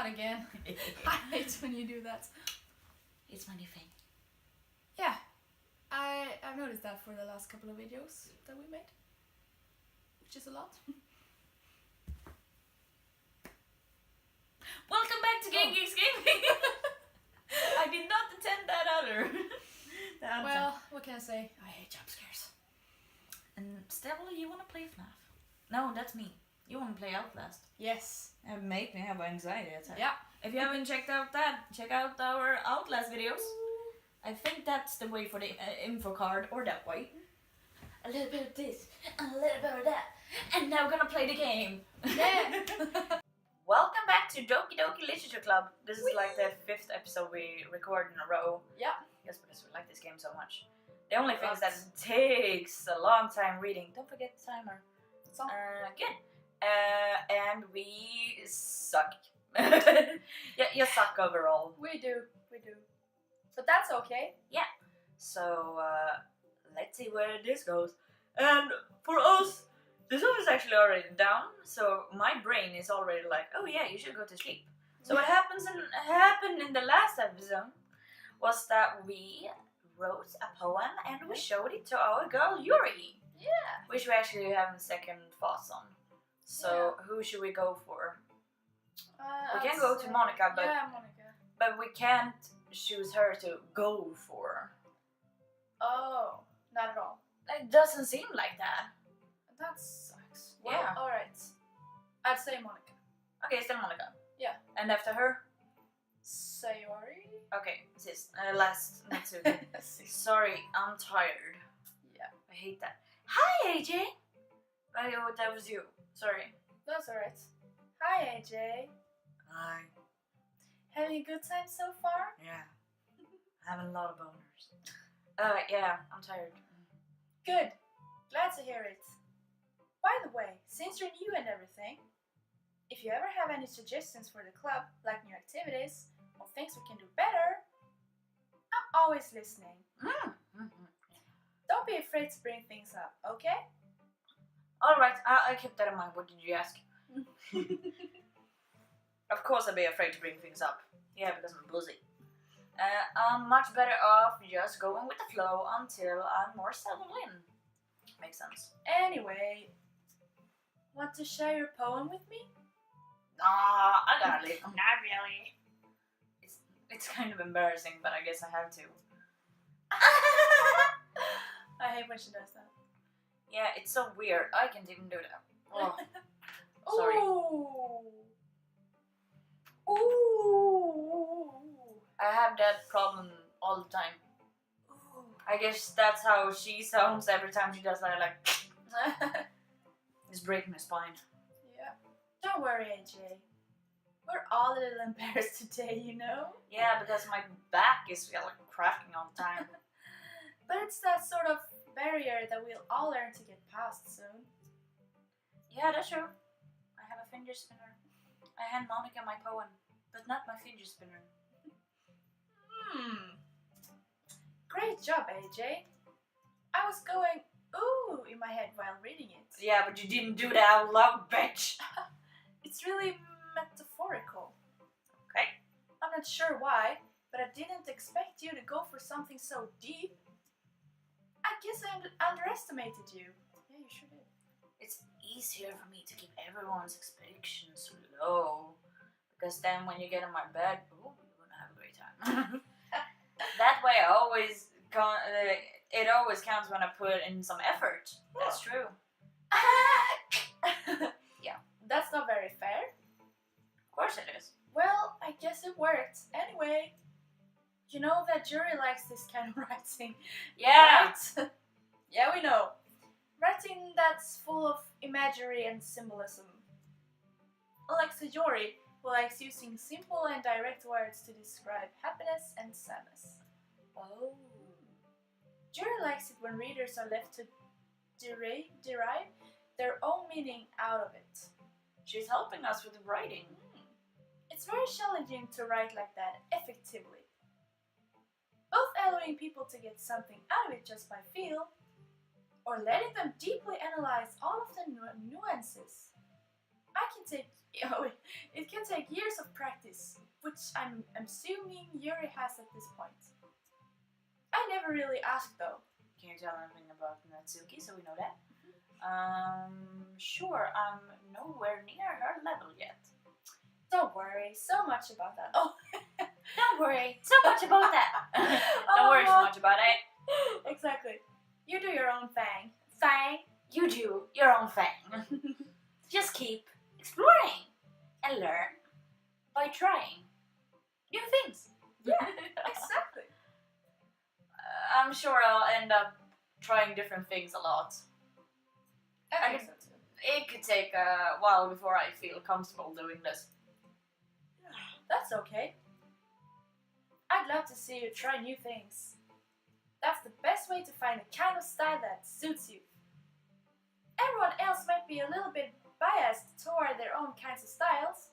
Not again. I hate when you do that. It's my new thing. Yeah, I've noticed that for the last couple of videos that we made, which is a lot. Welcome back to Geeks Gaming. I did not attend that other. Well, what can I say? I hate jump scares. And Stella, you want to play FNAF? No, that's me. You want to play Outlast? Yes. It made me have anxiety attack. Yeah. If you haven't checked out that, check out our Outlast videos. I think that's the way for the info card, or that way. A little bit of this, and a little bit of that, and now we're gonna play the game. Yeah. Welcome back to Doki Doki Literature Club. This is like the 5th episode we record in a row. Yeah. Yes, because we like this game so much. The only thing is that it takes a long time reading. Don't forget the timer. Good. And we suck. Yeah, you suck overall. We do. But that's okay. Yeah. So, let's see where this goes. And for us, the sun is actually already down, so my brain is already like, oh yeah, you should go to sleep. So what happened in the last episode was that we wrote a poem and we showed it to our girl Yuri. Yeah. Which we actually have second thoughts on. So who should we go for? We can go to Monica, but yeah, Monica. But we can't choose her to go for. Oh, not at all. It doesn't seem like that. That sucks. Well, Yeah. alright. I'd say Monica. Okay, still Monica. Yeah. And after her? Sayori? Okay, sis. Last Natsuki. Sorry, I'm tired. Yeah. I hate that. Hi, AJ! Oh, that was you. Sorry. That's alright. Hi, AJ. Hi. Having a good time so far? Yeah. Having a lot of boners. Yeah, I'm tired. Good. Glad to hear it. By the way, since you're new and everything, if you ever have any suggestions for the club, like new activities, or things we can do better, I'm always listening. Don't be afraid to bring things up, okay? Alright, I kept that in mind. What did you ask? Of course I'd be afraid to bring things up. Yeah, because I'm busy. I'm much better off just going with the flow until I'm more settled in. Makes sense. Anyway, want to share your poem with me? Nah, I gotta leave. Not really. It's kind of embarrassing, but I guess I have to. I hate when she does that. Yeah, it's so weird. I can't even do that. Oh, sorry. Ooh. I have that problem all the time. I guess that's how she sounds every time she does that, like... It's breaking my spine. Yeah. Don't worry, AJ. We're all a little embarrassed today, you know? Yeah, because my back is like cracking all the time. But it's that sort of barrier that we'll all learn to get past soon. Yeah, that's true. I have a fidget spinner. I hand Monica my poem, but not my fidget spinner. Great job, AJ. I was going ooh in my head while reading it. Yeah, but you didn't do that out loud, bitch. It's really metaphorical. Okay. I'm not sure why, but I didn't expect you to go for something so deep. I guess I underestimated you. Yeah, you sure did. It's easier for me to keep everyone's expectations low, because then when you get in my bed, ooh, you're gonna have a great time. That way, it always counts when I put in some effort. That's true. Yeah, that's not very fair. Of course it is. Well, I guess it worked. Anyway, you know that Yuri likes this kind of writing. Yeah. Right? Yeah, we know. Writing that's full of imagery and symbolism. Like Sayori, who likes using simple and direct words to describe happiness and sadness. Oh. Yuri likes it when readers are left to derive their own meaning out of it. She's helping us with the writing. It's very challenging to write like that effectively. Both allowing people to get something out of it just by feel, or letting them deeply analyze all of the nuances. it can take years of practice, which I'm assuming Yuri has at this point. I never really asked though. Can you tell anything about Natsuki so we know that? Sure, I'm nowhere near her level yet. Don't worry so much about that. Oh, Don't worry so much about that. Don't worry so much about it. Exactly. You do your own thing. You do your own thing. Just keep exploring and learn by trying new things. Yeah, exactly. I'm sure I'll end up trying different things a lot. I think so too. It could take a while before I feel comfortable doing this. That's okay. I'd love to see you try new things. That's the best way to find a kind of style that suits you. Everyone else might be a little bit biased toward their own kinds of styles,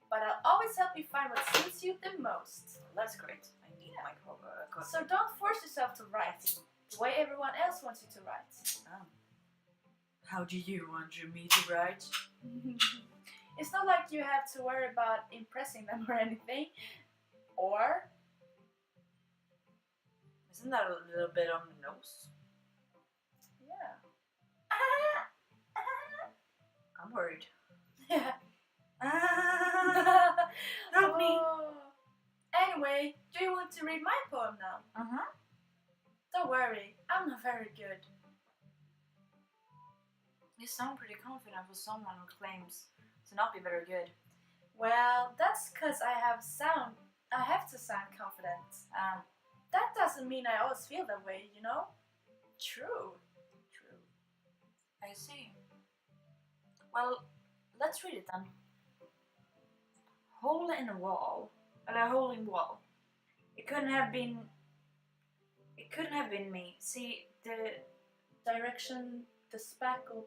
but I'll always help you find what suits you the most. That's great. I need my coffee. So don't force yourself to write the way everyone else wants you to write. How do you want me to write? It's not like you have to worry about impressing them or anything. Or... Isn't that a little bit on the nose? Yeah. I'm worried. Yeah. Help me! Anyway, do you want to read my poem now? Don't worry, I'm not very good. You sound pretty confident for someone who claims to not be very good. Well, that's because I have to sound confident. That doesn't mean I always feel that way, you know? True. I see. Well, let's read it then. Hole in a wall. A hole in wall. It couldn't have been me. See, the Direction, the spackle,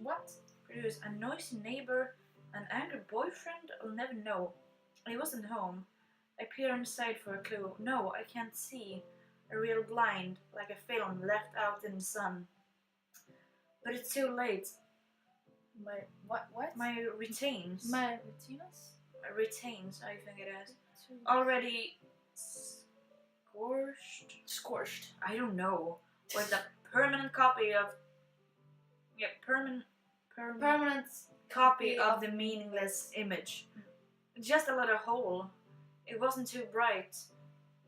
what? produce a noisy neighbor, an angry boyfriend, I'll never know. He wasn't home. I peer inside for a clue. No, I can't see. A real blind, like a film left out in the sun. But it's too late. My what? My retains. My retinas? Retains, I think it is. Already scorched. I don't know. With a permanent copy of. Yeah, permanent copy of the meaningless image. Just a little hole. It wasn't too bright.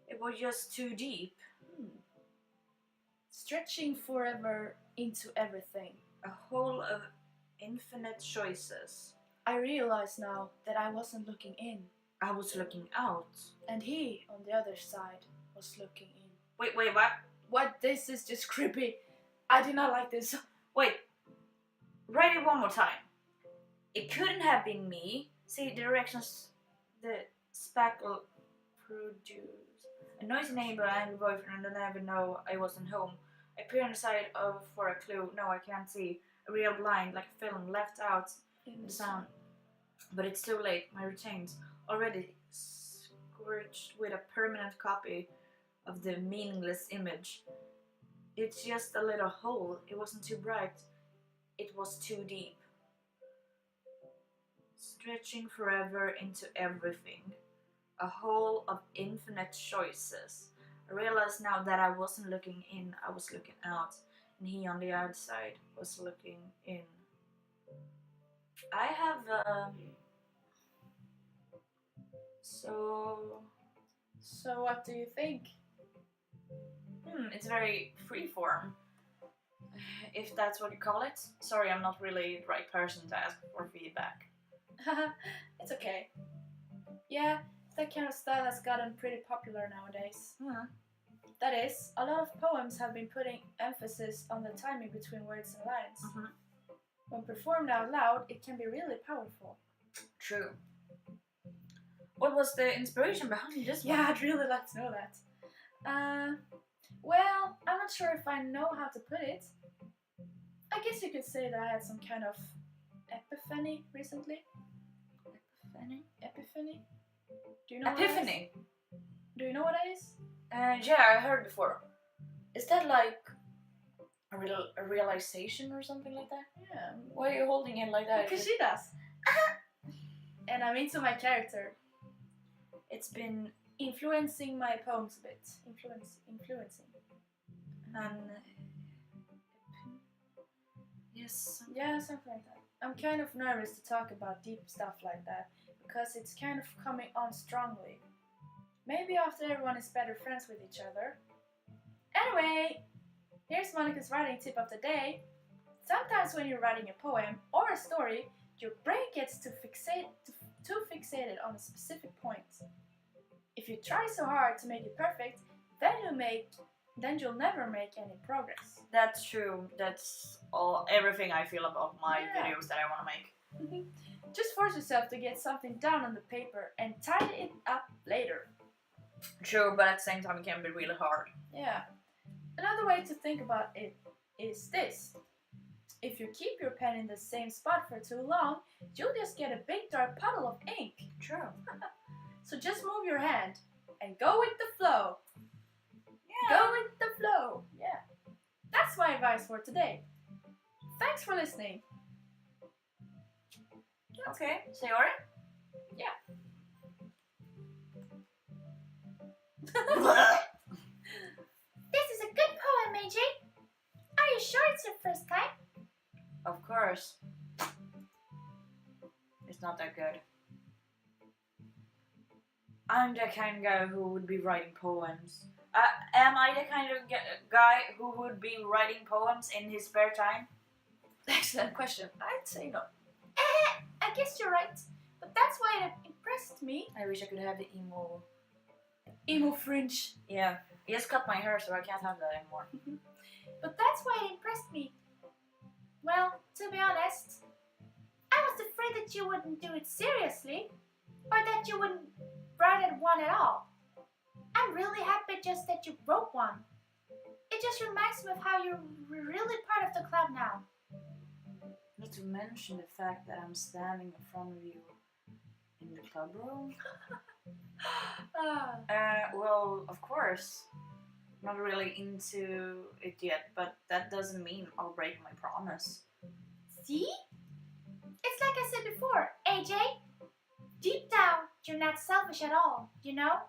It was just too deep. Stretching forever into everything. A hole of infinite choices. I realize now that I wasn't looking in. I was looking out. And he, on the other side, was looking in. Wait, what? What? This is just creepy. I did not like this. Wait. Write it one more time. It couldn't have been me. See, directions the spackle produce. A noisy neighbor, angry boyfriend, and I never know I wasn't home. I peer inside for a clue. No, I can't see. A real blind, like a film left out in the sun. But it's too late. My retains already scorched with a permanent copy of the meaningless image. It's just a little hole. It wasn't too bright. It was too deep. Stretching forever into everything. A hole of infinite choices. I realize now that I wasn't looking in, I was looking out. And he on the outside was looking in. I have So what do you think? It's very freeform. If that's what you call it. Sorry, I'm not really the right person to ask for feedback. It's okay. Yeah, that kind of style has gotten pretty popular nowadays. That is, a lot of poems have been putting emphasis on the timing between words and lines. When performed out loud, it can be really powerful. True. What was the inspiration behind this one? Yeah, I'd really like to know that. Well, I'm not sure if I know how to put it. I guess you could say that I had some kind of epiphany recently. Epiphany? Do you know Epiphany? What that is? Do you know what that is? Yeah, I heard before. Is that like a realization or something like that? Yeah. Why are you holding it like that? Because she does. And I'm into my character. It's been influencing my poems a bit. Influencing. And yes. Yeah, something like that. I'm kind of nervous to talk about deep stuff like that because it's kind of coming on strongly. Maybe after everyone is better friends with each other. Anyway, here's Monica's writing tip of the day. Sometimes when you're writing a poem or a story, your brain gets too fixated on a specific point. If you try so hard to make it perfect, then you'll never make any progress. That's true. That's everything I feel about my videos that I want to make. Just force yourself to get something down on the paper and tidy it up later. True, but at the same time it can be really hard. Yeah. Another way to think about it is this. If you keep your pen in the same spot for too long, you'll just get a big dark puddle of ink. True. So just move your hand and go with the flow. Yeah. Go with the flow. Yeah. That's my advice for today. Thanks for listening. Okay, Sayori? Yeah. This is a good poem, AJ. Are you sure it's your first time? Of course. It's not that good. I'm the kind of guy who would be writing poems. Am I the kind of guy who would be writing poems in his spare time? Excellent question. I'd say no. I guess you're right. But that's why it impressed me. I wish I could have the Emo fringe. Yeah. He just cut my hair, so I can't have that anymore. But that's why it impressed me. Well, to be honest, I was afraid that you wouldn't do it seriously, or that you wouldn't write one at all. I'm really happy just that you wrote one. It just reminds me of how you're really part of the club now. Not to mention the fact that I'm standing in front of you in the club room. Well, of course. Not really into it yet, but that doesn't mean I'll break my promise. See? It's like I said before, AJ. Deep down, you're not selfish at all, you know?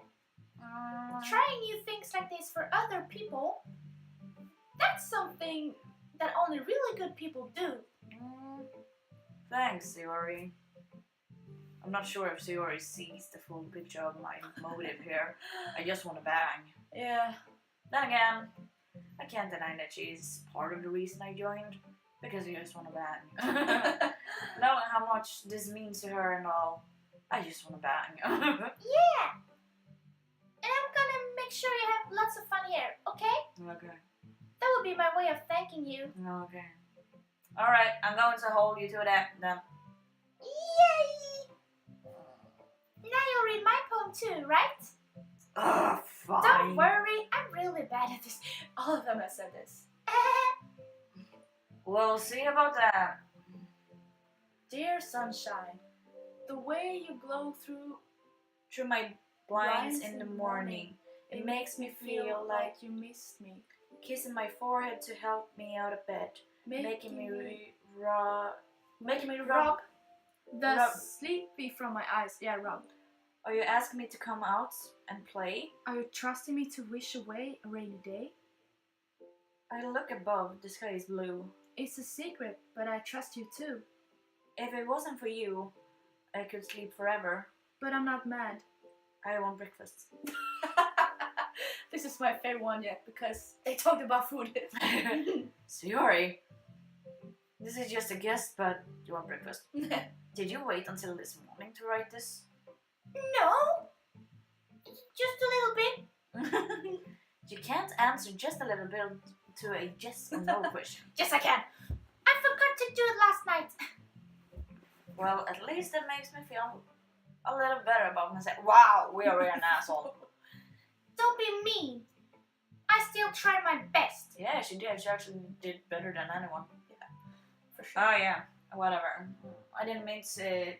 Trying new things like this for other people, that's something that only really good people do. Thanks, Sayori. I'm not sure if Sayori sees the full picture of my motive here. I just want to bang. Yeah. Then again, I can't deny that she's part of the reason I joined. Because I just want to bang. Knowing how much this means to her and all, I just want to bang. Yeah! And I'm gonna make sure you have lots of fun here, okay? Okay. That would be my way of thanking you. Okay. Alright, I'm going to hold you to that then. Yay! Now you'll read my poem too, right? Fine. Don't worry, I'm really bad at this. All of them have said this. We'll see about that. Dear sunshine, the way you glow through my blinds in the morning, it makes me feel like you missed me. Kissing my forehead to help me out of bed, making me rub the sleepy from my eyes. Yeah, rub. Are you asking me to come out and play? Are you trusting me to wish away a rainy day? I look above, the sky is blue. It's a secret, but I trust you too. If it wasn't for you, I could sleep forever. But I'm not mad. I want breakfast. This is my favorite one yet, because they talked about food. Sayori, this is just a guess, but you want breakfast. Did you wait until this morning to write this? No, just a little bit. You can't answer just a little bit to a yes or no question. Yes, I can. I forgot to do it last night. Well, at least that makes me feel a little better about myself. Wow, we are an asshole. Don't be mean. I still tried my best. Yeah, she did. She actually did better than anyone. Yeah, for sure. Oh yeah, whatever. I didn't mean to say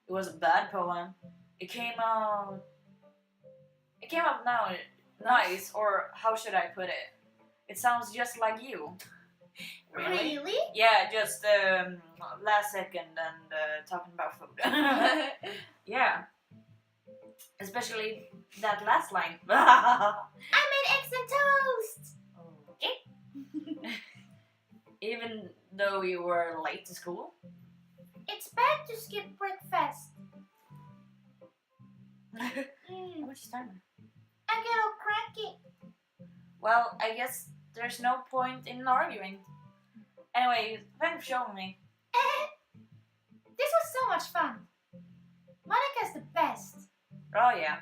it was a bad poem. It came out now nice, or how should I put it? It sounds just like you. Really? Yeah, just last second and talking about food. Yeah. Especially that last line. I made eggs and toast! Okay. Even though you were late to school? It's bad to skip breakfast. How much time? I get all cranky. Well, I guess there's no point in arguing. Anyway, thanks for showing me. This was so much fun. Monica's the best. Oh yeah,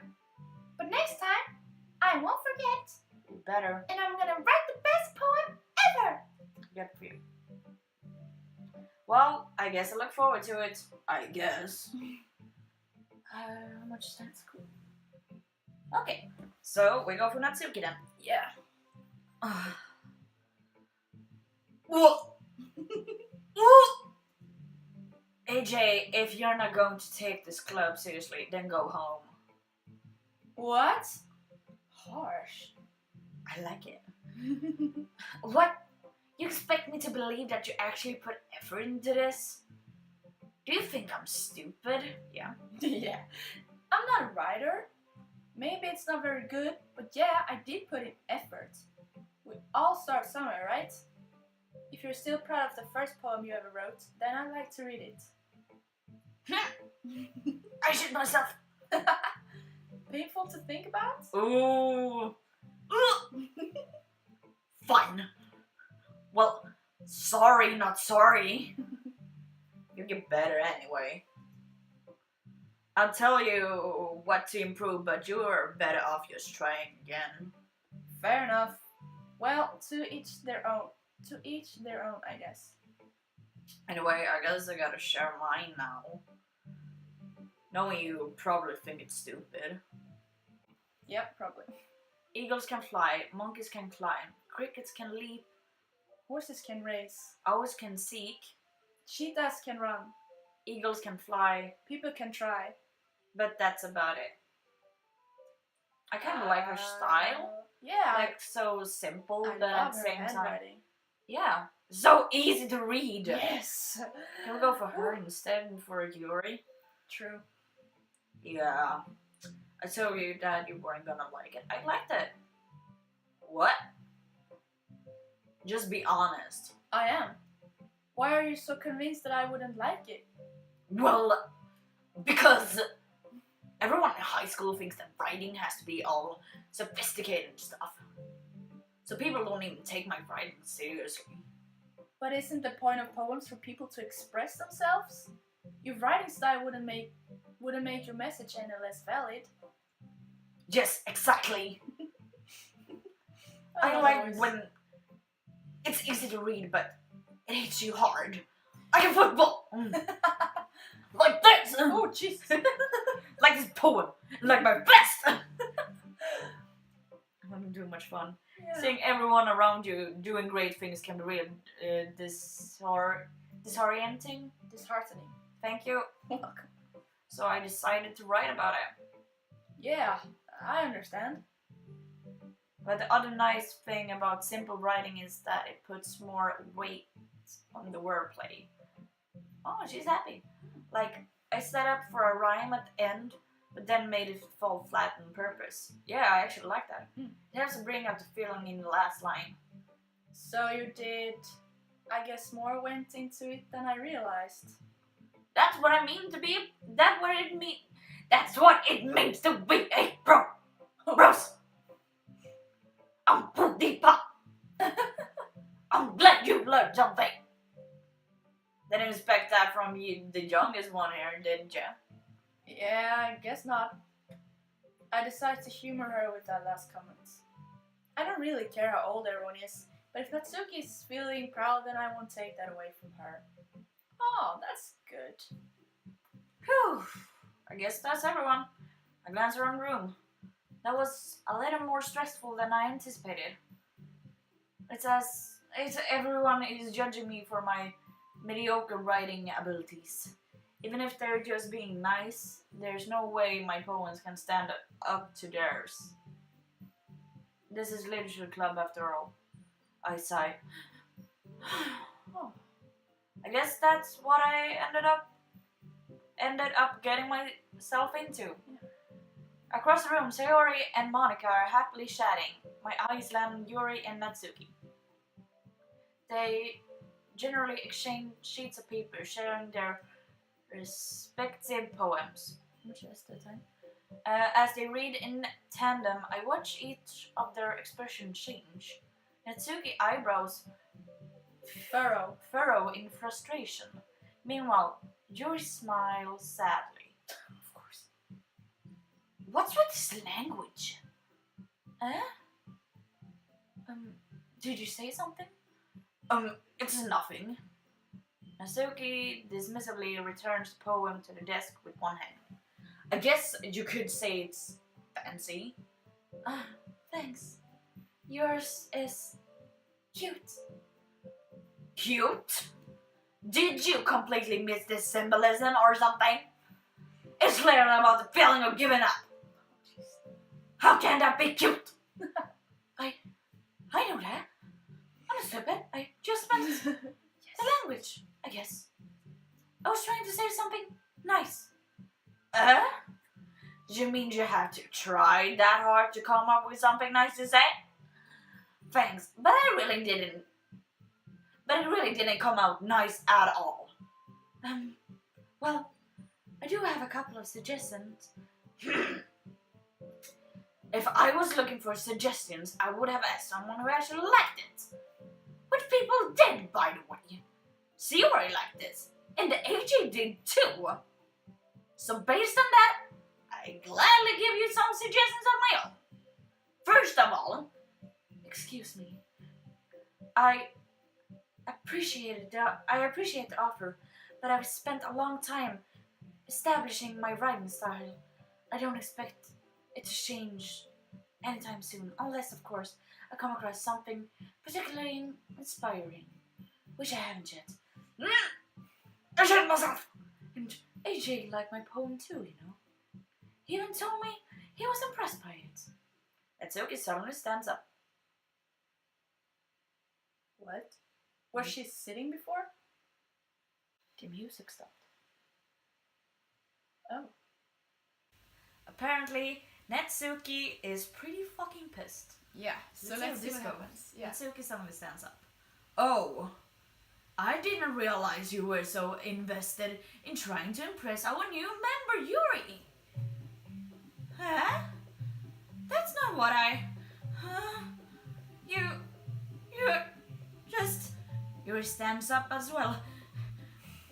But next time, I won't forget. you better. And I'm gonna write the best poem ever. Good for you. Well, I guess I look forward to it. I guess. How much is that school? Okay, so we go for Natsuki then. Yeah. AJ, if you're not going to take this club seriously, then go home. What? Harsh. I like it. What? You expect me to believe that you actually put effort into this? Do you think I'm stupid? Yeah. Yeah. I'm not a writer. Maybe it's not very good, but yeah, I did put in effort. We all start somewhere, right? If you're still proud of the first poem you ever wrote, then I'd like to read it. I shit myself. Painful to think about? Ooh. Fine. Well, sorry, not sorry. You get better anyway. I'll tell you what to improve, but you're better off just trying again. Fair enough. Well, to each their own. To each their own, I guess. Anyway, I guess I gotta share mine now. Knowing you probably think it's stupid. Yep, probably. Eagles can fly, monkeys can climb, crickets can leap, Horses can race. owls can seek, Cheetahs can run. eagles can fly, People can try. but that's about it. I kind of like her style. Yeah. Like, so simple, I but at love the her same time. handwriting. Yeah. So easy to read. Yes. Can we go for her instead for Yuri? True. Yeah. I told you that you weren't gonna like it. I liked it. What? Just be honest. I am. Why are you so convinced that I wouldn't like it? Well, because everyone in high school thinks that writing has to be all sophisticated and stuff. So people don't even take my writing seriously. But isn't the point of poems for people to express themselves? Your writing style wouldn't make your message any less valid. Yes, exactly. I like when it's easy to read, but it hits you hard. Like a football. Like this. Oh, jeez. Like this poem. Like my best. I'm having too much fun. Yeah. Seeing everyone around you doing great things can be really disorienting. Disheartening. Thank you. Welcome. So I decided to write about it. Yeah, I understand. But the other nice thing about simple writing is that it puts more weight on the wordplay. Oh, she's happy. Like, I set up for a rhyme at the end, but then made it fall flat on purpose. Yeah, I actually like that. It helps to bring out the feeling in the last line. So you did, I guess more went into it than I realized. That's what I mean to be. That's what it means to be a pro. Bros. I'm pretty pop. I'm glad you learned something. Didn't expect that from you, the youngest one here, didn't you? Yeah, I guess not. I decided to humor her with that last comment. I don't really care how old everyone is, but if Natsuki is feeling proud, then I won't take that away from her. Oh, that's good. Whew. I guess that's everyone. I glance around the room. That was a little more stressful than I anticipated. It's everyone is judging me for my mediocre writing abilities. Even if they're just being nice, there's no way my poems can stand up to theirs. This is literature club after all. I sigh. Oh. I guess that's what I ended up getting myself into. Yeah. Across the room, Sayori and Monica are happily chatting. My eyes land on Yuri and Natsuki. They generally exchange sheets of paper, sharing their respective poems. Just the time. As they read in tandem, I watch each of their expressions change. Natsuki eyebrows furrow in frustration. Meanwhile, Yuri smiles sadly. Of course. What's with this language? Did you say something? It's nothing. Natsuki dismissively returns the poem to the desk with one hand. I guess you could say it's fancy. Thanks. Yours is cute. Cute? Did you completely miss this symbolism or something? It's clearly about the feeling of giving up. How can that be cute? I know that. I'm not stupid. I just meant the language, I guess. I was trying to say something nice. You mean you have to try that hard to come up with something nice to say? Thanks, but it really didn't come out nice at all. Well, I do have a couple of suggestions. If I was looking for suggestions, I would have asked someone who actually liked it. Which people did, by the way. Sayori liked it, and the AJ did too. So based on that, I gladly give you some suggestions of my own. First of all, excuse me, I appreciate the offer, but I've spent a long time establishing my writing style. I don't expect it to change anytime soon, unless, of course, I come across something particularly inspiring, which I haven't yet. I shit myself! And AJ liked my poem too, you know. He even told me he was impressed by it. Natsuki suddenly stands up. What? Was she sitting before? The music stopped. Oh. Apparently, Natsuki is pretty fucking pissed. Yeah, so let's see what happens. Yeah. Natsuki suddenly stands up. Oh, I didn't realize you were so invested in trying to impress our new member Yuri. Huh? That's not what I... Huh? Yuri stands up as well.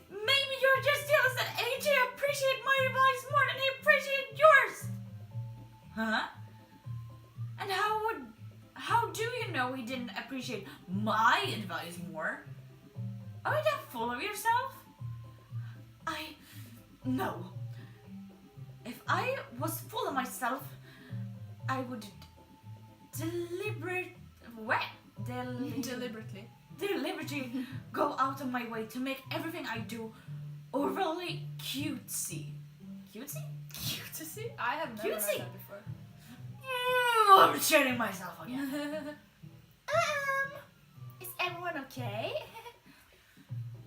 Maybe you're just jealous that AJ appreciates my advice more than he appreciates yours. Huh? And how do you know he didn't appreciate my advice more? Are you that full of yourself? No. If I was full of myself, I would deliberately go out of my way to make everything I do overly cutesy. Cutesy? Cutesy? I have never heard that before. I'm shitting myself again. Is everyone okay?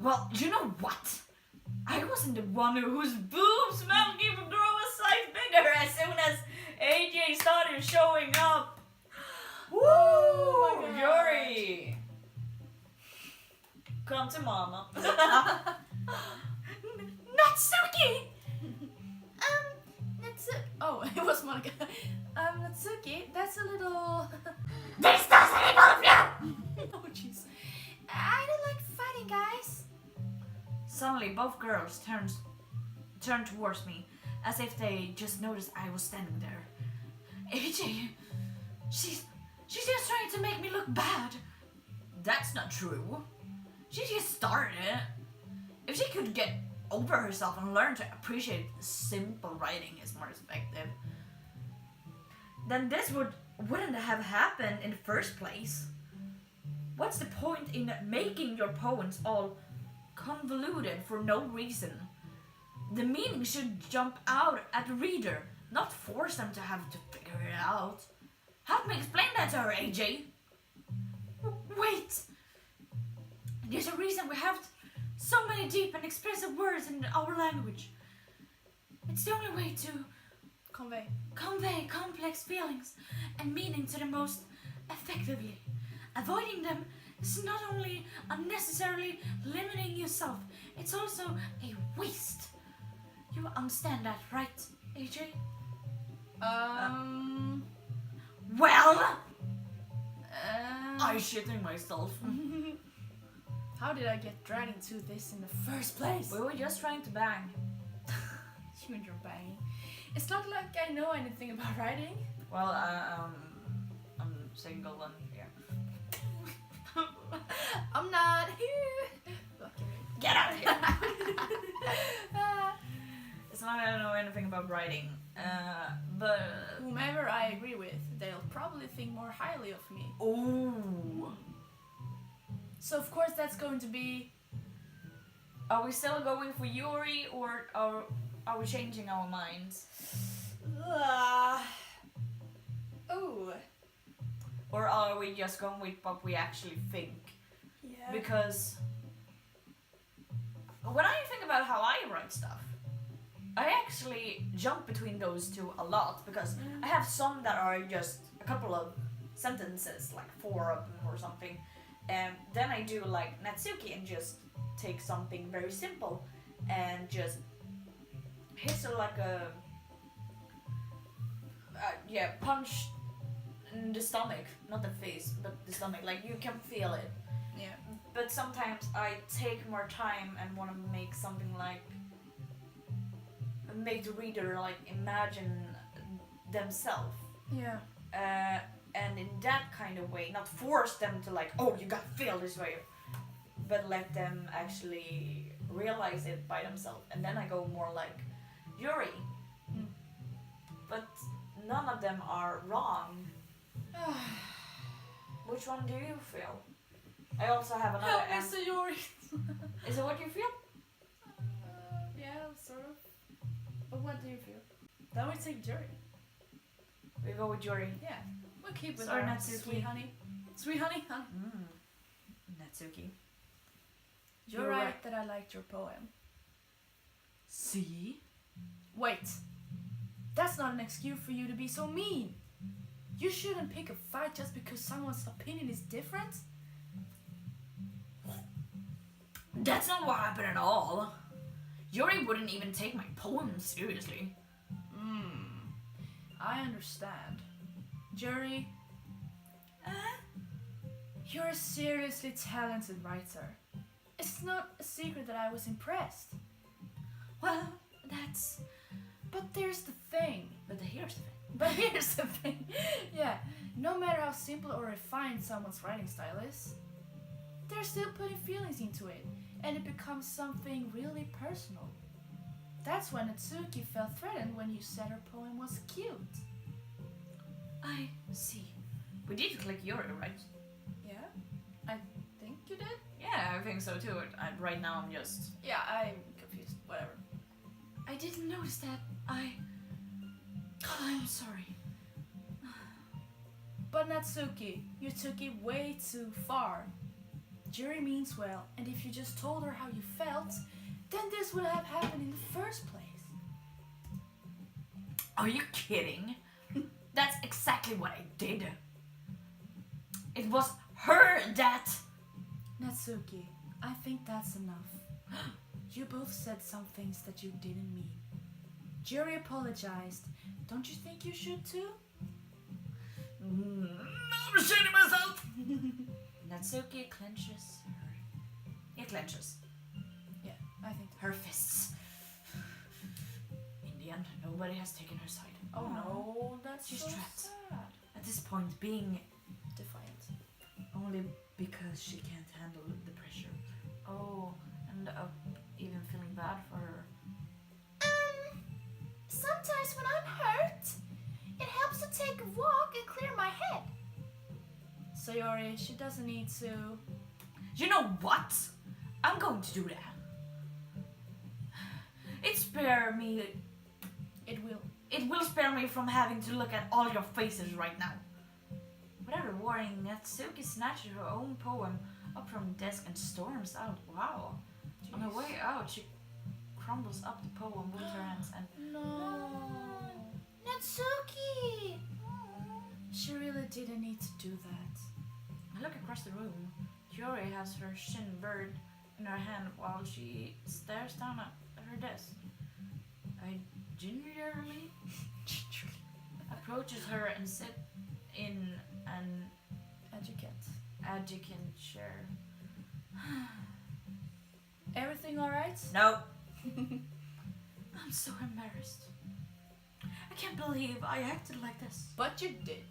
Well, you know what? I wasn't the one whose boobs mouth even grow a size bigger as soon as AJ started showing up. Woo! Oh my God. Yuri! Come to mama. Natsuki! Oh, it was Monica. Natsuki, that's a little... This doesn't involve you! Oh, jeez. I don't like fighting, guys. Suddenly, both girls turned towards me, as if they just noticed I was standing there. AJ, she's just trying to make me look bad. That's not true. She just started. If she could get over herself and learn to appreciate simple writing is more effective, then this wouldn't have happened in the first place. What's the point in making your poems all convoluted for no reason? The meaning should jump out at the reader, not force them to have to figure it out. Help me explain that to her, AJ. Wait! There's a reason we have so many deep and expressive words in our language. It's the only way to convey complex feelings and meaning to the most effectively. Avoiding them is not only unnecessarily limiting yourself, it's also a waste. You understand that, right, AJ? Well, I'm shitting myself. How did I get dragged into this in the first place? We were just trying to bang. You and your banging. It's not like I know anything about writing. Well, I'm single and yeah. I'm not. Lucky me. Get out of here! It's not that I know anything about writing, but Whomever I agree with, they'll probably think more highly of me. ooh, So of course that's going to be. are we still going for Yuri or are we changing our minds? Oh. Or are we just going with what we actually think? Yeah. Because when I think about how I write stuff, I actually jump between those two a lot because I have some that are just a couple of sentences, like 4 of them or something, and then I do like Natsuki and just take something very simple and just hits it like a punch in the stomach, not the face, but the stomach. Like you can feel it. Yeah. But sometimes I take more time and want to make something like make the reader like imagine themselves. Yeah. And in that kind of way, not force them to like, oh, you gotta feel this way, but let them actually realize it by themselves. And then I go more like Yuri. But none of them are wrong. Which one do you feel? I also have another answer. Mr. Yuri. Is it what you feel? Yeah, sort of. But what do you feel? Then we take Yuri. We go with Yuri. Yeah. We'll keep with Sorry, our Natsuki. sweet honey. Sweet honey, honey. Natsuki. You're right that I liked your poem. See? Wait. That's not an excuse for you to be so mean. You shouldn't pick a fight just because someone's opinion is different. That's not what happened at all. Yuri wouldn't even take my poem seriously. I understand. Yuri, you're a seriously talented writer. It's not a secret that I was impressed. Well, that's... But there's the thing. But here's the thing. Yeah, no matter how simple or refined someone's writing style is, they're still putting feelings into it, and it becomes something really personal. That's when Natsuki felt threatened when you said her poem was cute. I see. We did click Yuri, right? Yeah? I think you did? Yeah, I think so too. Right now I'm just... Yeah, I'm confused. Whatever. I didn't notice that. I'm sorry. But Natsuki, you took it way too far. Yuri means well, and if you just told her how you felt, then this would have happened in the first place. Are you kidding? That's exactly what I did. It was her that... Natsuki, I think that's enough. You both said some things that you didn't mean. Yuri apologized. Don't you think you should too? I'm shitting myself! Natsuki clenches her... It clenches. Yeah, I think Her fists. In the end, nobody has taken her side. Oh no, that's She's so trapped. sad. At this point, being Defiant. only because she can't handle the pressure. Oh, and even feeling bad for her. Sometimes when I'm hurt, it helps to take a walk and clear my head. So Yuri, she doesn't need to... You know what? I'm going to do that. It will spare me from having to look at all your faces right now. Without a warning, Natsuki snatched her own poem up from the desk and storms out. Wow. Jeez. On her way out, she crumbles up the poem with her hands and No. Natsuki! She really didn't need to do that. I look across the room. Yuri has her shin bird in her hand while she stares down at her desk. I gingerly approaches her and sit in an adjacent chair. Everything alright? No. I'm so embarrassed. I can't believe I acted like this. But you did.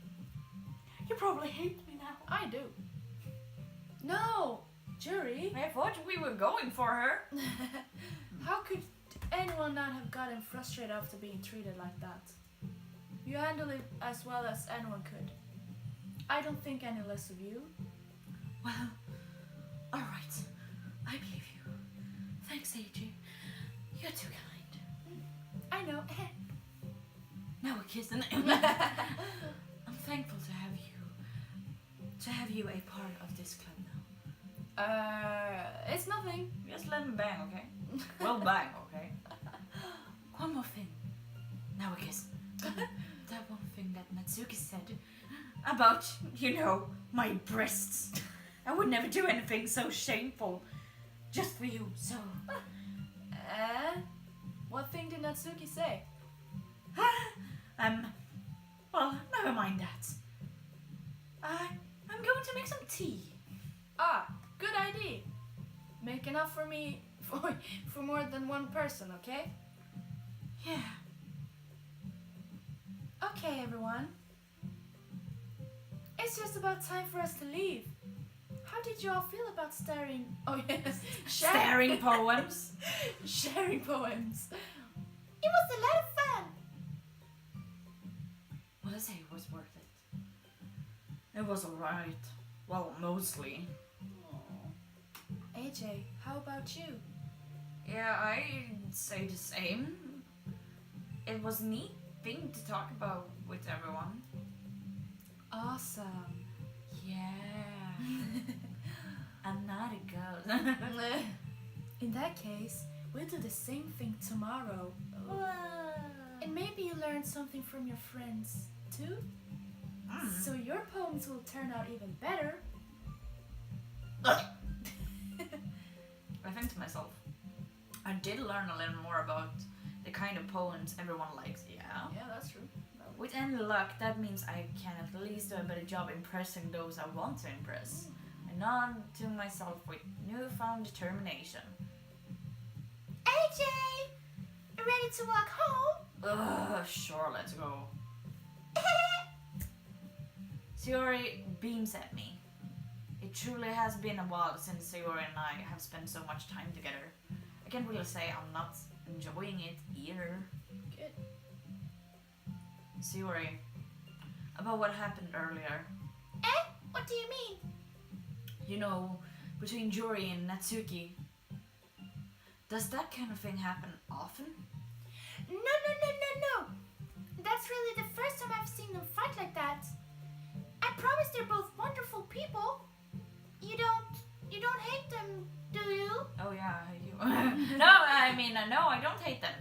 You probably hate me now. I do. No! Yuri! I thought we were going for her. How could anyone not have gotten frustrated after being treated like that? You handled it as well as anyone could. I don't think any less of you. Well, alright. I believe you. Thanks, AJ. You're too kind. I know. Now a kiss and I'm thankful to have you a part of this club now. It's nothing. Just let me bang, okay? Well, bang, okay? One more thing. Now a kiss. That one thing that Natsuki said about, my breasts. I would never do anything so shameful just for you, so... What thing did Natsuki say? Well, never mind that. I'm going to make some tea. Ah, good idea. Make enough for me for more than one person, okay? Yeah. Okay, everyone. It's just about time for us to leave. How did you all feel about staring? Oh yes, Staring poems. Sharing poems. It was a lot of fun. Well, I say it was worth it. It was alright. Well, mostly. AJ, how about you? Yeah, I'd say the same. It was a neat thing to talk about with everyone. Awesome. Yeah. I'm not a girl. In that case, we'll do the same thing tomorrow. And maybe you learned something from your friends too? So your poems will turn out even better. I think to myself, I did learn a little more about the kind of poems everyone likes, yeah. Yeah, that's true. With any luck, that means I can at least do a better job impressing those I want to impress. I nod to myself with newfound determination. AJ! Ready to walk home? Sure, let's go. Yuri beams at me. It truly has been a while since Yuri and I have spent so much time together. I can't really say I'm not enjoying it either. Good. Yuri, about what happened earlier. What do you mean? Between Yuri and Natsuki. Does that kind of thing happen often? No. That's really the first time I've seen them fight like that. I promise they're both wonderful people. You don't hate them, do you? Oh yeah, I hate you. No, I don't hate them.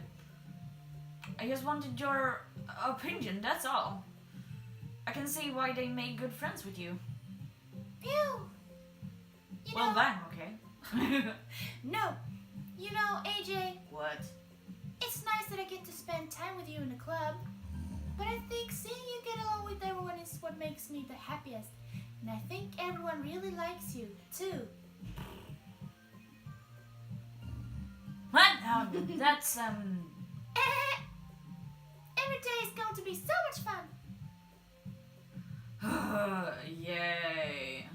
I just wanted your opinion, that's all. I can see why they made good friends with you. Phew. Well, bang, okay. No. AJ, What? it's nice that I get to spend time with you in the club. But I think seeing you get along with everyone is what makes me the happiest. And I think everyone really likes you, too. What? That's, Every day is going to be so much fun. Yay.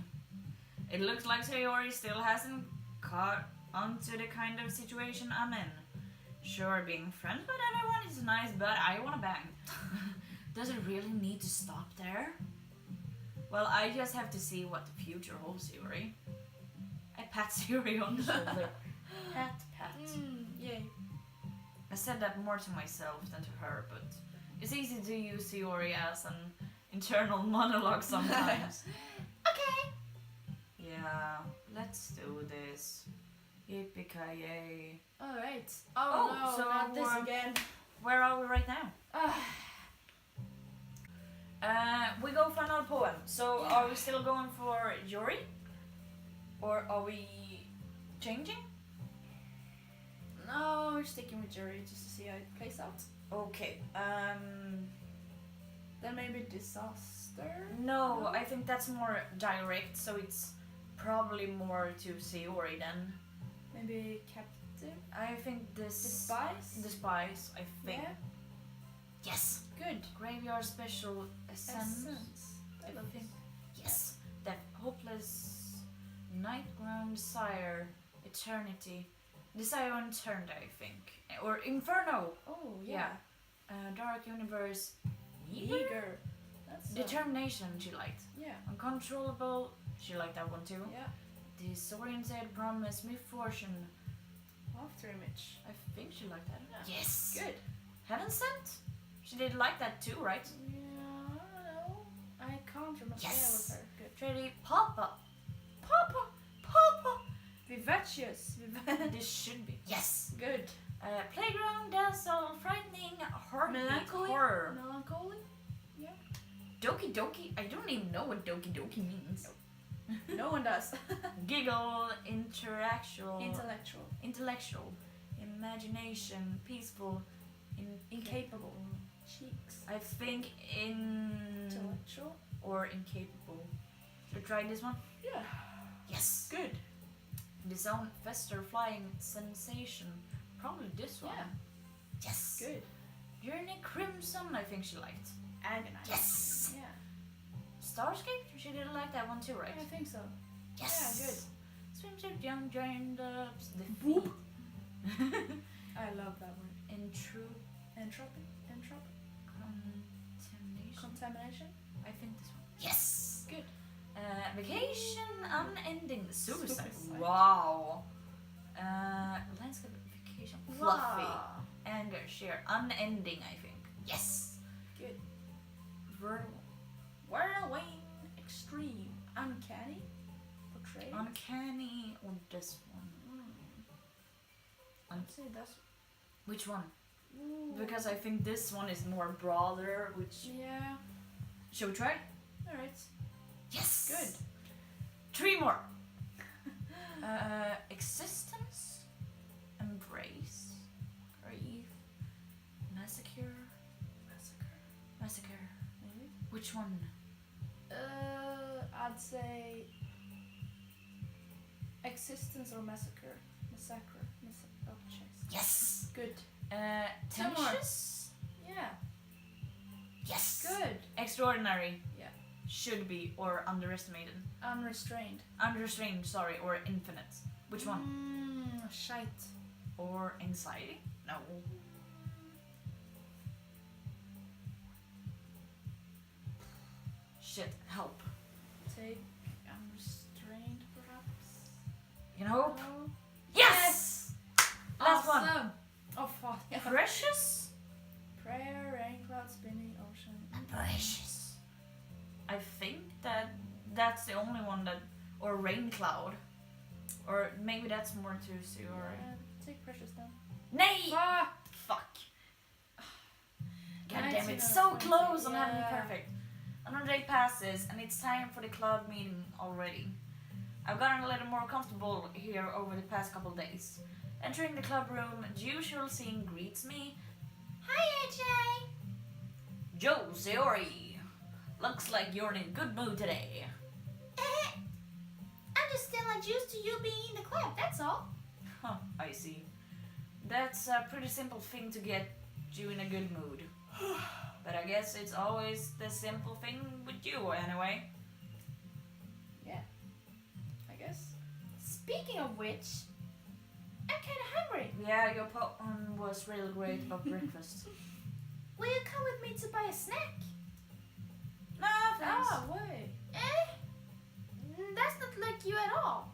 It looks like Sayori still hasn't caught onto the kind of situation I'm in. Sure, being friends with everyone is nice, but I wanna bang. Does it really need to stop there? Well, I just have to see what the future holds, Yuri. I pat Yuri on the shoulder. Pat. Yay. I said that more to myself than to her, but it's easy to use Yuri as an internal monologue sometimes. Okay. Yeah. Yeah, let's do this. Yippee-ki-yay. Alright. Oh, Oh, no, so not this again. Where are we right now? We go for another poem. So are we still going for Yuri? Or are we changing? No, we're sticking with Yuri just to see how it plays out. Okay. Then maybe disaster? No, I think that's more direct, so it's probably more to Sayori then. Maybe captive? I think this... Despise? Despise, I think. Yeah. Yes! Good. Graveyard Special Essence. I love think. this. Yes! That Hopeless Nightground Desire Eternity. Desire Unturned, I think. Or Inferno! Oh, Yeah. Dark Universe. Eager. That's Determination, she liked. yeah. Uncontrollable, she liked that one too. Yeah. Disoriented, Promise, Misfortune. After image. I think she liked that. Yeah. Yes! Good. Heaven Sent? She did like that too, right? Yeah, I don't know. I can't remember. Yes. Yeah, it was her. Good. Trady, Papa. Papa! Papa! Vivacious. This should be. Yes! Good. Playground, Dazzle, Frightening, Heartbeat, Melancholy? Horror. Melancholy? Doki Doki? I don't even know what Doki Doki means. No one does. Giggle, Intellectual. Intellectual. Imagination, Peaceful, Incapable. Cheeks. I think Intellectual. or Incapable. Should we try this one? Yeah. Yes! Good. Disown, Fester, Flying, Sensation. Probably this one. Yeah. Yes! Good. Journey Crimson, I think she liked. Agonize. Yes! Yeah. Starscape? She didn't like that one too, right? I think so. Yes! Yeah, good. Swimsuit, Young Giant Dubs, Boop. Defeat. I love that word. Entropy. Contamination. I think this one. Yes! Good. Vacation, Unending, Suicide. Suicide. Wow! Landscape, Vacation, Fluffy. Wow. Anger, Sheer, Unending, I think. Yes! Good. Whirlwind. Extreme. Uncanny. Portray. Uncanny, or this one. I'd say that's. Which one? Ooh. Because I think this one is more broader, which... Yeah. Shall we try? Alright. Yes! Good. 3 more! Existence, Embrace, Grief, Massacre. Maybe. Which one? I'd say existence or massacre. Oh, chase. Yes! Good. Tenacious? Yeah. Yes! Good. Extraordinary. Yeah. Should be, or underestimated. Unrestrained. Unrestrained, sorry, or infinite. Which one? Shite. Or anxiety? No. Shit, help. Take unrestrained, perhaps. You can hope. No. Yes! Last one. Awesome. Oh fuck. Yeah. Precious? Prayer, rain cloud, spinning, ocean. Precious. I think that's the only one that, or rain cloud, or maybe that's more too soon. Take precious then. Nay! Ah! Fuck. God damn 19 it, out so of 20, close on having it yeah. perfect. Another day passes and it's time for the club meeting already. I've gotten a little more comfortable here over the past couple days. Entering the club room, the usual scene greets me. Hi AJ! Joe Sayori! Looks like you're in a good mood today. I'm just still not used to you being in the club, that's all. Huh, I see. That's a pretty simple thing to get you in a good mood. But I guess it's always the simple thing with you anyway. Yeah. I guess. Speaking of which, I'm kinda hungry. Yeah, your poem was really great about breakfast. Will you come with me to buy a snack? No, thanks. Ah, wait. That's not like you at all.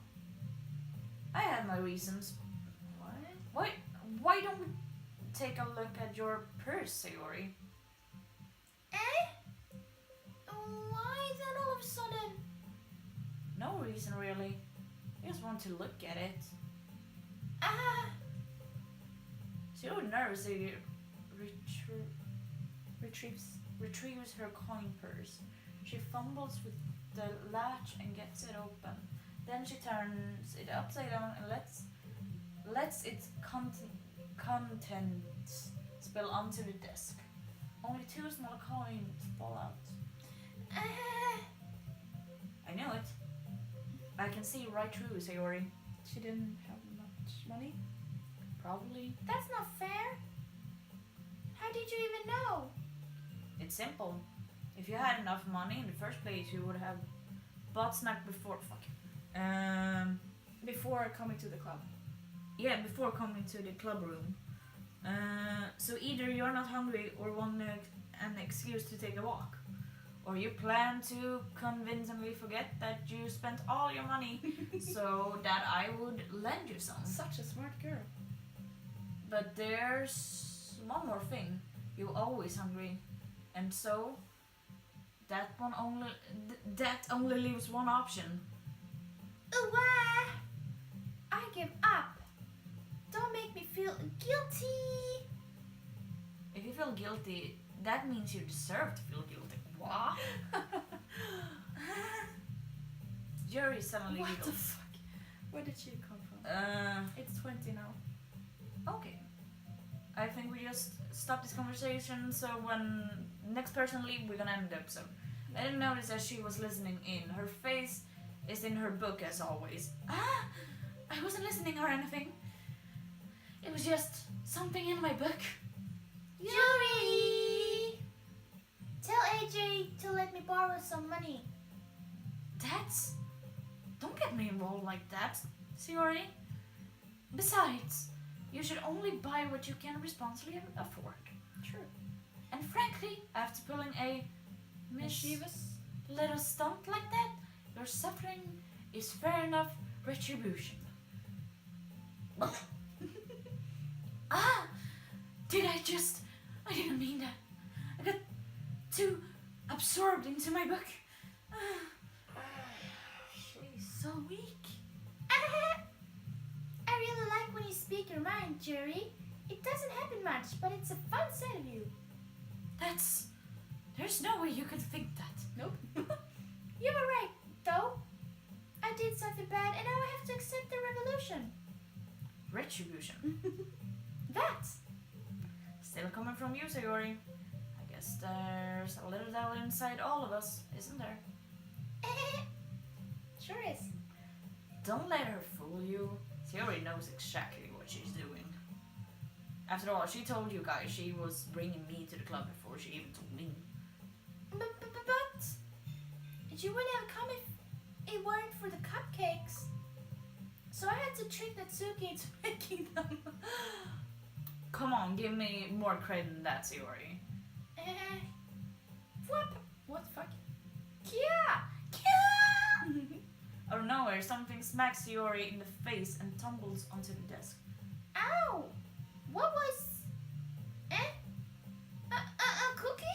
I have my reasons. What? Why don't we take a look at your purse, Sayori? Why then all of a sudden? No reason really. I just want to look at it. She was nervously retrieves her coin purse. She fumbles with the latch and gets it open. Then she turns it upside down and lets its contents spill onto the desk. Only 2 small coins fall out. I know it. I can see right through Sayori. She didn't have much money. Probably. That's not fair. How did you even know? It's simple. If you had enough money in the first place, you would have bought snack before. Before coming to the club. Yeah, before coming to the club room. So either you're not hungry or want an excuse to take a walk. Or you plan to convincingly forget that you spent all your money so that I would lend you some. Such a smart girl. But there's one more thing. You're always hungry. And so that only leaves one option. I give up. Don't make me feel guilty. If you feel guilty, that means you deserve to feel guilty. What? Yuri suddenly What the giggles. fuck? Where did she come from? It's 20 now. Okay. I think we just stop this conversation, so when next person leave, we're gonna end the episode. I didn't notice that she was listening in. Her face is in her book as always. I wasn't listening or anything. It was just something in my book. Yuri! Tell AJ to let me borrow some money. Don't get me involved like that, Sayori. Besides, you should only buy what you can responsibly afford. True. And frankly, after pulling a mischievous little stunt like that, your suffering is fair enough retribution. I didn't mean that. I got too absorbed into my book. She's so weak. I really like when you speak your mind, Jerry. It doesn't happen much, but it's a fun side of you. There's no way you could think that. Nope. You were right, though. I did something bad, and now I have to accept the revolution. Retribution. That. Still coming from you, Sayori. I guess there's a little devil inside all of us, isn't there? Sure is. Don't let her fool you. Sayori knows exactly what she's doing. After all, she told you guys she was bringing me to the club before she even told me. But you wouldn't have come if it weren't for the cupcakes. So I had to trick Natsuki into making them. Come on, give me more credit than that, Sayori. What the fuck? Yeah! Out of nowhere, something smacks Sayori in the face and tumbles onto the desk. Ow! What was... A cookie?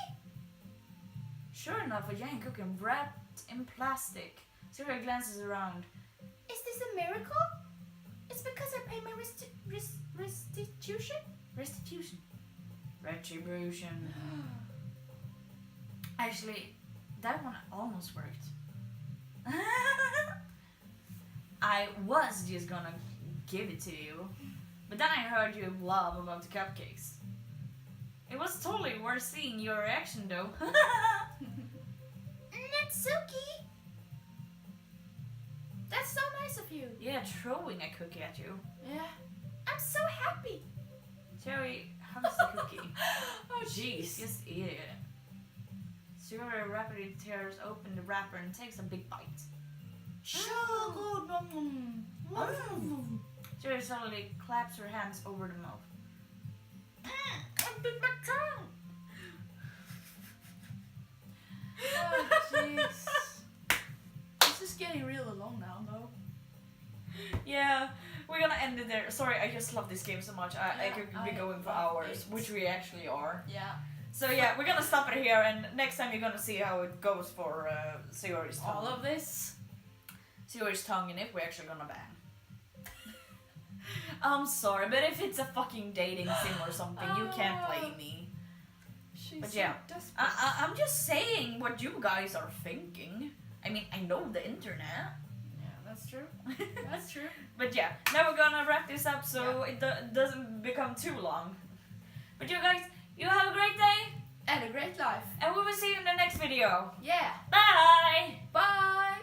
Sure enough, a giant cookie wrapped in plastic. Sayori glances around. Is this a miracle? It's because I paid my restitution? Restitution. Retribution. Actually, that one almost worked. I was just gonna give it to you, but then I heard you blab about the cupcakes. It was totally worth seeing your reaction though. Natsuki! That's so nice of you. Yeah, throwing a cookie at you. Yeah. I'm so happy. Cherry hugs the cookie. Oh Jeez, just eat it. Sayori rapidly tears open the wrapper and takes a big bite. So good. Sayori suddenly claps her hands over the mouth. I bit my tongue. Oh jeez. This is getting real alone now, though. Yeah, we're gonna end it there. Sorry, I just love this game so much. I could be going for hours, it. which we actually are. Yeah. So yeah, we're gonna stop it here, and next time you're gonna see how it goes for Sayori's All tongue. of this. serious tongue, and if we're actually gonna ban. I'm sorry, but if it's a fucking dating sim or something, you can't blame me. But yeah, I'm just saying what you guys are thinking. I mean, I know the internet. Yeah, that's true. That's true. But yeah, now we're gonna wrap this up so it doesn't become too long. But you guys, you have a great day. And a great life. And we will see you in the next video. Yeah. Bye! Bye.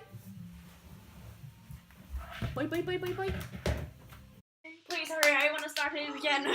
Bye, bye, bye, bye, bye. Please hurry, I want to start it again.